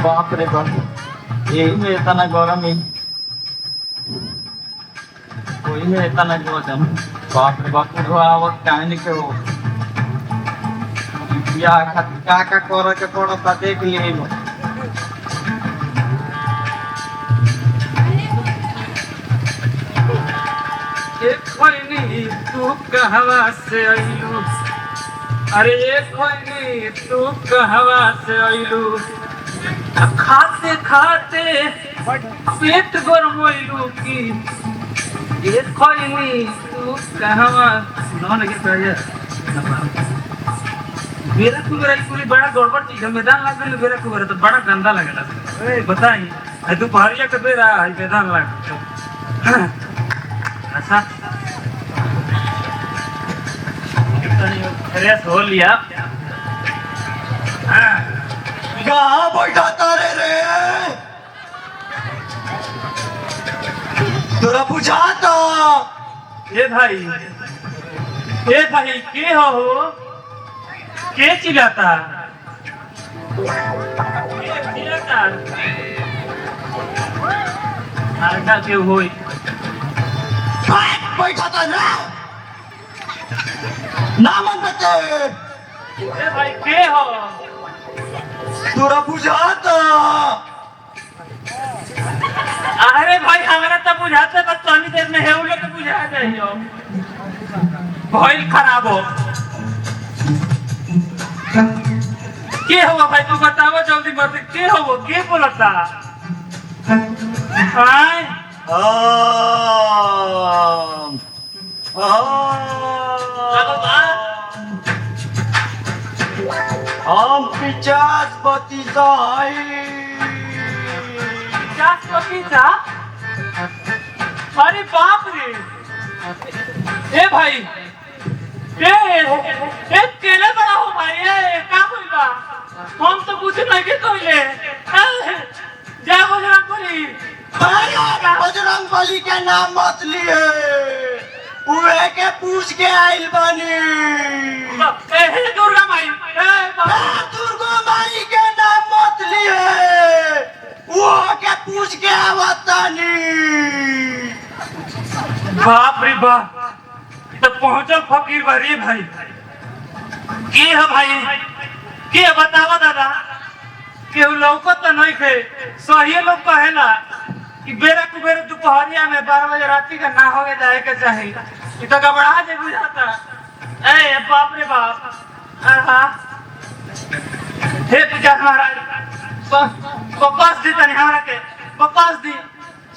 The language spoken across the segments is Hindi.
बाप रे बाप यही में इतना गरम ही कोई में इतना गरम बाप रे बाप आवत कहानी के हो या का कर के पड़ता देख लिए तू कहवा से आइलू अरे तू कहवा से आइलू खाते खाते पेट गरमैलू की ये खोइनी तू कहवा सुनो ना के मेरा कुबेरा पूरी बड़ा गड़बड़ चीज है मैदान लाग गइल मेरा कुबेरा तो बड़ा गंदा लगेला ए बताई है दोपहरिया के बेरा है मैदान लाग अच्छा फ्रेश हो लिया कहाँ बैठा रे तोरा बुझाता ए भाई के हो के चिल्लाता आगा के होई बैठा था ना नामन बते ए भाई के हो तोरा बुझाता अरे भाई हमारा तो बुझाता बस थोड़ी देर में हेउ लोग बुझा जाइयो भइल खराब हो के हो भाई तू बताओ जल्दी मत के हो के बोलता हाय हम 50 बत्तीस अरे बाप रे ए भाई केले बड़ा हो भाई का होइबा हम तो कुछ नहीं के कहले जय बजरंग बली के नाम मत लिए उहे के पूछ के आइल बानी दुर्गा माई दुर्गा माई के नाम मत लिए वो के पूछ के आवतानी बाप रे बाप तो पहुंचल फकीर बरी भाई के है भाई के बतावा दादा केहू लौकत तो नहीं थे सही लोग कहेला कि बेरा कुबेरा दोपहरिया में 12 बजे राती का ना होगे जाए के चाहे ये तो घबरा जे बुझाता ए बाप रे बाप हां हे पूजा महाराज बकवास दी तनी हमरा के बकवास दी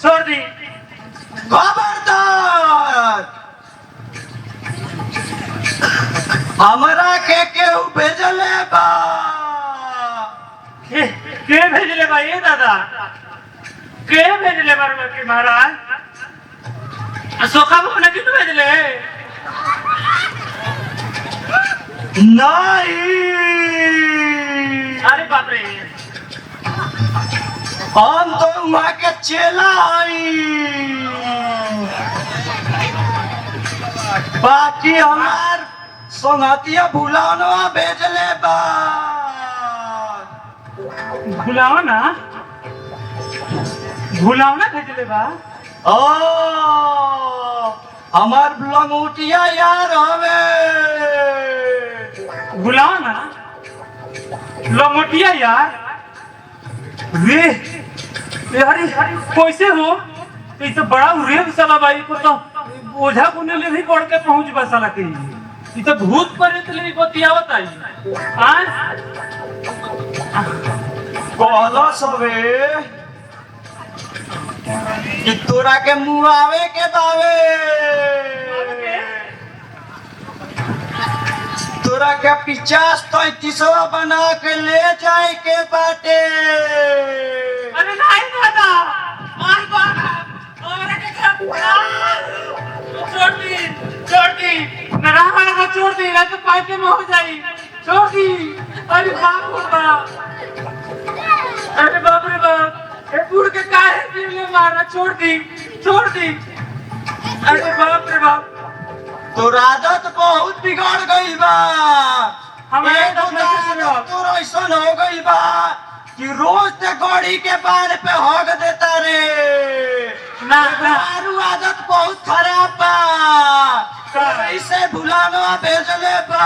छोड़ दी खबरदार हमरा के केहू भेजले बा के भेजले बा ये दादा के भेजले बार के महाराज सोखा बना क्यों भेजले नहीं अरे बाप रे हम तो वहाँ के चेला आई बाकी हमार संगतिया भुलानवा भेजले बा भुलावना भेजले बा ओ हमार लंगोटिया यार हवे भुलावना लंगोटिया यार रे यार कैसे हो ये तो बड़ा रेब साला भाई को तो ओझा कोने ले भी पड़ के पहुंच बा साला के ये तो भूत प्रेत ले बतियावत आई हां कहला सबे कि तोरा के मुआवे के बावे तोरा के 50-33 बना के ले जाए के बाटे अरे नहीं दादा और बाबा और के छोड़ दी मेरा हमारा छोड़ दी ना तो पाइप में हो जाई छोड़ दी अरे बाप रे बाप अरे बाप रे बाप ये बूढ़ के काहे पीले मारा छोड़ दी अरे बाप रे बाप तोर आदत बहुत बिगड़ गई बा हमारे तोर ऐसा हो गई बा कि रोज ते गड़ी के बार पे हग देता रे ना ना मारू आदत बहुत खराब बा इसे भुलानो भेजले बा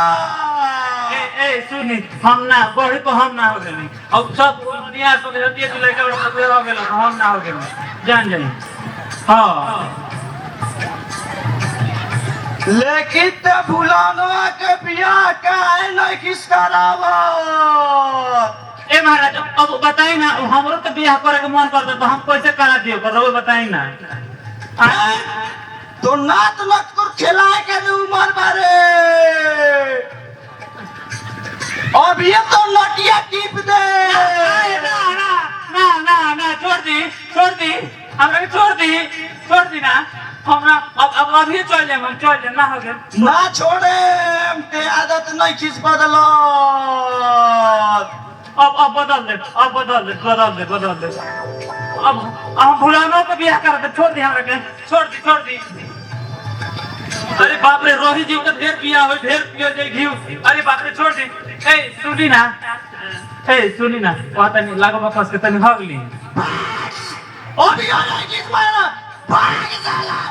ए सुनी हम ना बड़ी को हम ना हो गेली अब सब दुनिया तो होती है लड़का बड़ा हो गेल हम ना हो गेल जान जाई हां लेकिन ते भुलानो के बियाह काहे नहीं किस करावा ए महाराज अब बताई ना हमरो तो बियाह करे के मन करता तो हम कैसे करा दियो करो बताई ना तो नात नत को खिलाए के उम्र बारे अब ये तो लटिया टिप दे ना ना ना ना ना छोड़ दी हमरा के छोड़ दी ना हमरा अब अभी चल जाए ना हो गया ना छोड़े ते आदत नहीं किस बदलो अब बदल दे अब हम भुलानो के बियाह कर दे छोड़ दी अरे बाप रे रोही जी का ढेर पिया हो ढेर पियो जे घी अरे बाप रे छोड़ दी ए सुनी ना पता नहीं लागो वापस के तनी भागली अभी आ रहा है किस मारा भाग साला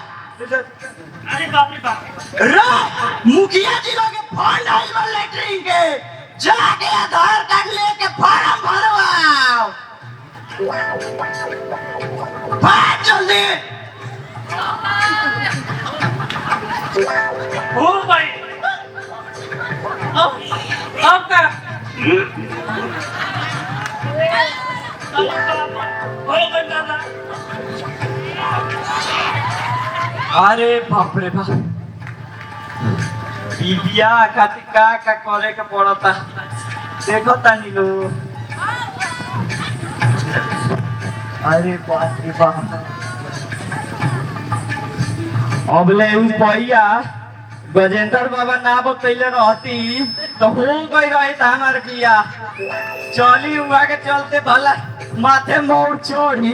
अरे बाप रे बाप रे मुखिया जी लोग फंड आई वाले लेटरिंग के जाके आधार कार्ड लेके फॉर्म भरवाओ भाग जल्दी हो भाई अब का अरे बाप रे बाप बिबिया खातिर का करे के पड़ता देखो तानी लो अरे बाप रे बाप अबले उ पहिया गजेंद्र बाबा ना बतैले रहती तो हो गई रही था हमारे बिया चली हुआ के चलते भला माथे मोड़ छोड़ी